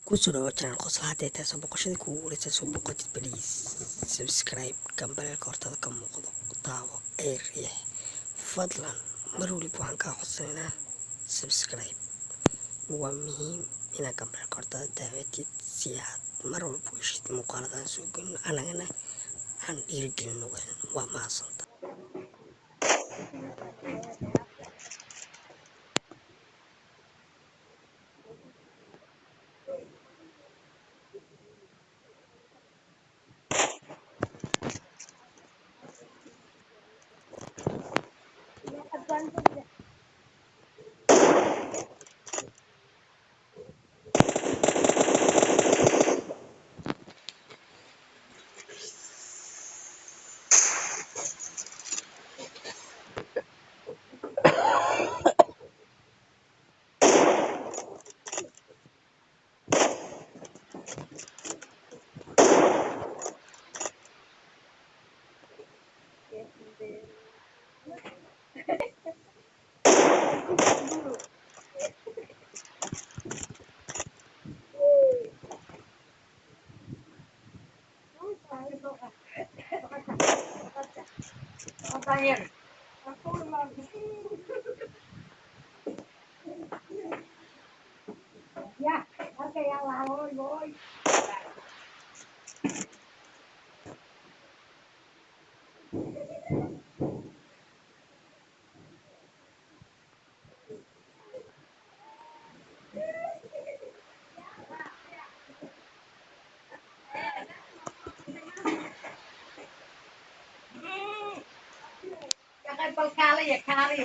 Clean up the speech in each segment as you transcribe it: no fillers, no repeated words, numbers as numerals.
kusoo dhawo channel qosla haddee tahay soo boqoshadii kugu wareysa soo boqotid please subscribe gambaleelka hortada ka muuqdo daawo ee riix fadlan mar waliba waxaan kaa codsanaynaa subscribe waa muhiim inaad gambaleelka hortada daawatid si aad mar walba u heshid muuqaaladan soo gelino anagana aan dhiirigelino waa mahadsanta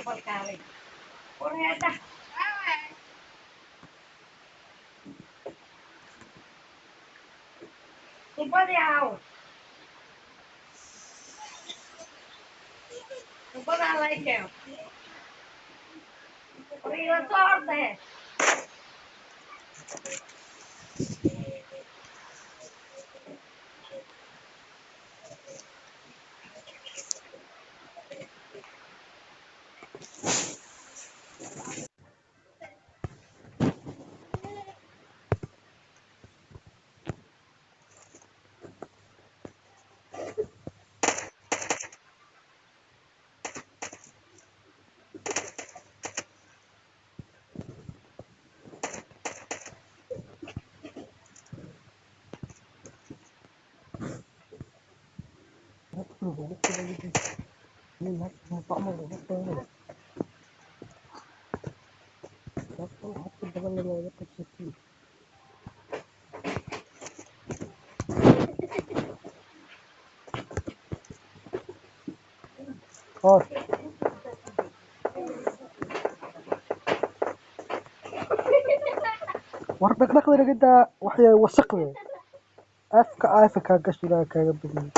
Balkale. Oreda. Subadi ao. Subada like. Prima sorte. war dhaqdhaqaaqda gada waxay wasaqde afka ka gashida kaga badiyay